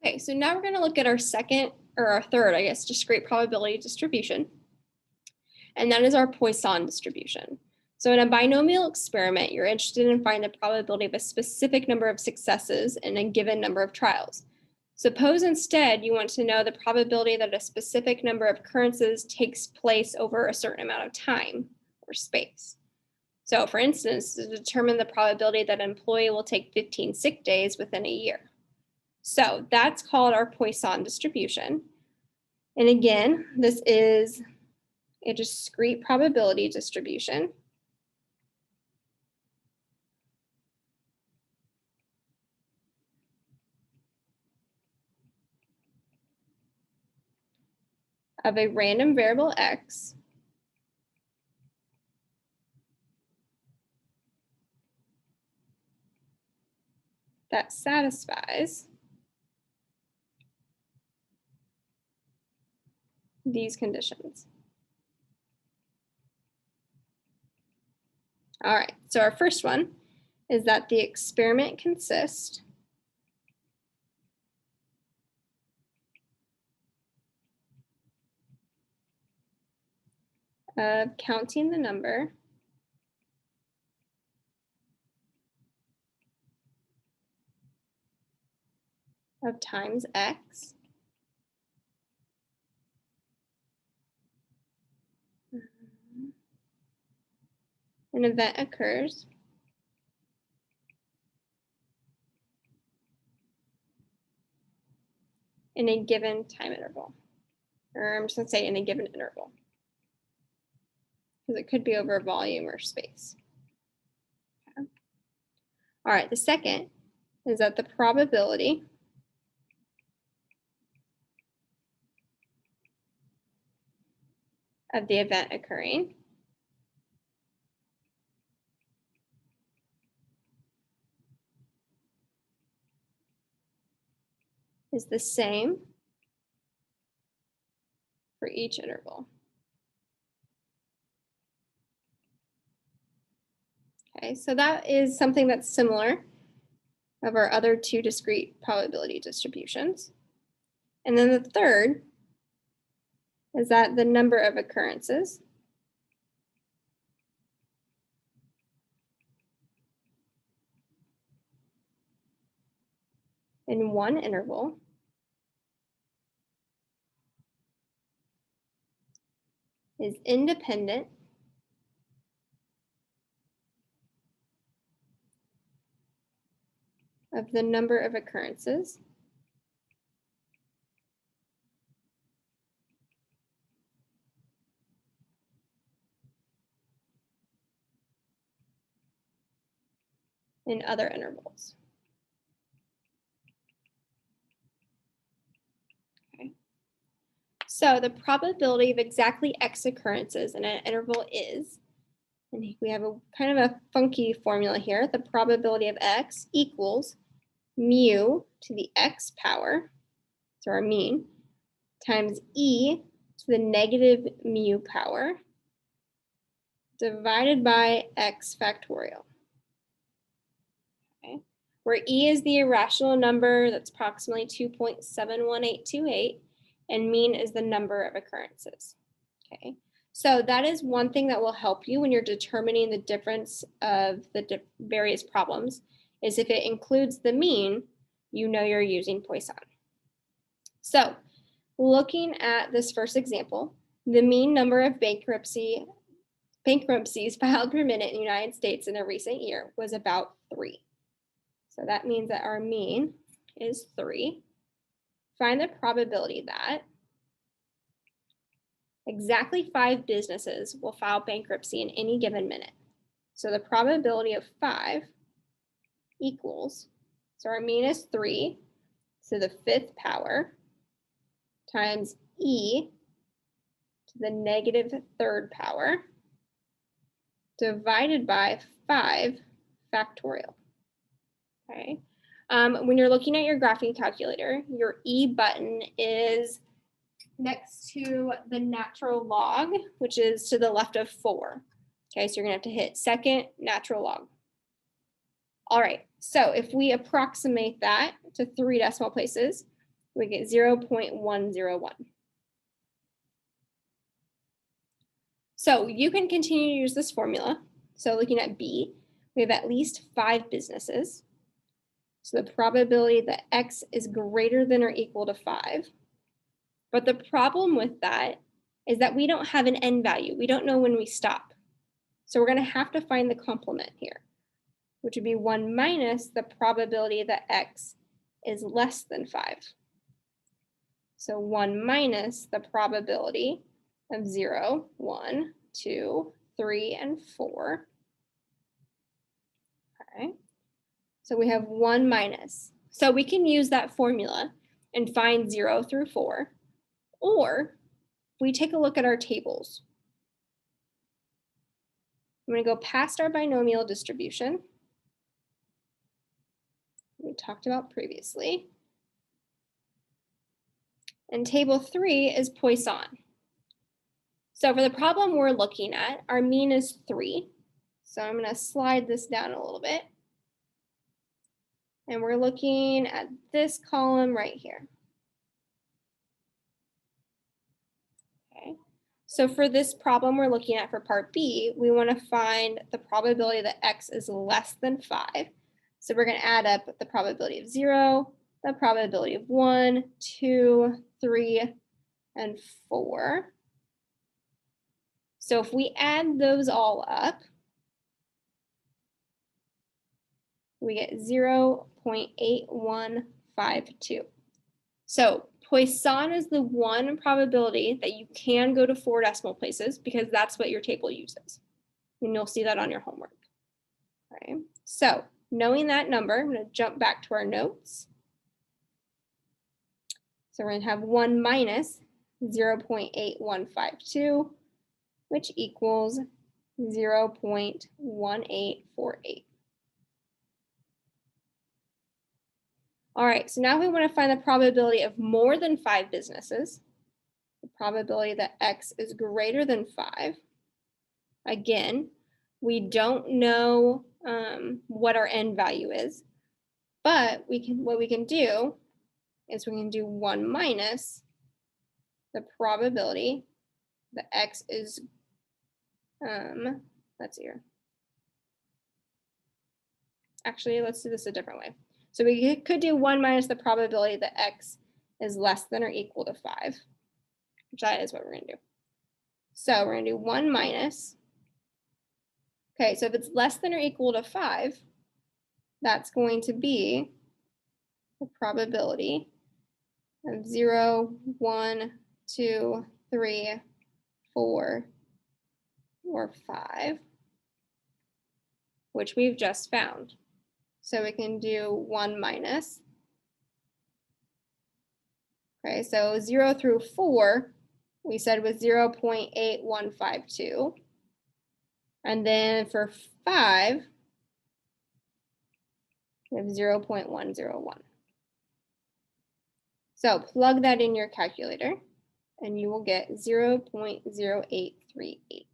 Okay, so now we're going to look at our third, I guess, discrete probability distribution. And that is our Poisson distribution. So in a binomial experiment, you're interested in finding the probability of a specific number of successes in a given number of trials. Suppose instead you want to know the probability that a specific number of occurrences takes place over a certain amount of time or space. So for instance, to determine the probability that an employee will take 15 sick days within a year. So that's called our Poisson distribution. And again, this is a discrete probability distribution. Of a random variable x that satisfies these conditions. All right, so our first one is that the experiment consists of counting the number of times x an event occurs in a given time interval. Or I'm just going to say in a given interval, because it could be over volume or space. Okay. All right, the second is that the probability of the event occurring is the same for each interval. Okay, so that is something that's similar of our other two discrete probability distributions. And then the third is that the number of occurrences in one interval is independent of the number of occurrences in other intervals. Okay. So the probability of exactly x occurrences in an interval is, and we have a kind of a funky formula here, the probability of x equals mu to the x power, so our mean, times e to the negative mu power divided by x factorial. Okay. Where e is the irrational number that's approximately 2.71828, and mean is the number of occurrences. Okay. So that is one thing that will help you when you're determining the difference of the various problems, is if it includes the mean, you know you're using Poisson. So looking at this first example, the mean number of bankruptcies filed per minute in the United States in a recent year was about 3. So that means that our mean is 3. Find the probability that exactly 5 businesses will file bankruptcy in any given minute. So the probability of 5 equals, so our mean is 3 to the 5th power times e to the negative 3rd power divided by 5 factorial. Okay. When you're looking at your graphing calculator, your E button is next to the natural log, which is to the left of 4. Okay, so you're gonna have to hit second natural log. All right, so if we approximate that to 3 decimal places, we get 0.101. So you can continue to use this formula. So looking at B, we have at least 5 businesses. So the probability that X is greater than or equal to 5. But the problem with that is that we don't have an end value. We don't know when we stop. So we're going to have to find the complement here, which would be 1 minus the probability that X is less than 5. So 1 minus the probability of 0, 1, 2, 3, and 4. Okay. So we have 1 minus. So we can use that formula and find 0 through 4. Or if we take a look at our tables, I'm going to go past our binomial distribution we talked about previously. And table 3 is Poisson. So for the problem we're looking at, our mean is 3. So I'm going to slide this down a little bit. And we're looking at this column right here. Okay. So for this problem we're looking at for part B, we want to find the probability that X is less than 5. So we're going to add up the probability of 0, the probability of 1, 2, 3, and 4. So if we add those all up, we get 0.8152. So Poisson is the one probability that you can go to 4 decimal places because that's what your table uses. And you'll see that on your homework. Okay. So knowing that number, I'm going to jump back to our notes. So we're going to have 1 minus 0.8152, which equals 0.1848. All right, so now we want to find the probability of more than 5 businesses, the probability that X is greater than 5. Again, we don't know what our end value is, but what we can do is we can do 1 minus the probability that X is, let's see here. Actually, let's do this a different way. So we could do 1 minus the probability that X is less than or equal to 5, which that is what we're going to do. So we're going to do 1 minus. Okay, so if it's less than or equal to 5, that's going to be the probability of 0, 1, 2, 3, 4, or 5, which we've just found. So we can do 1 minus. Okay, so 0 through 4, we said was 0.8152. And then for 5, we have 0.101. So plug that in your calculator, and you will get 0.0838.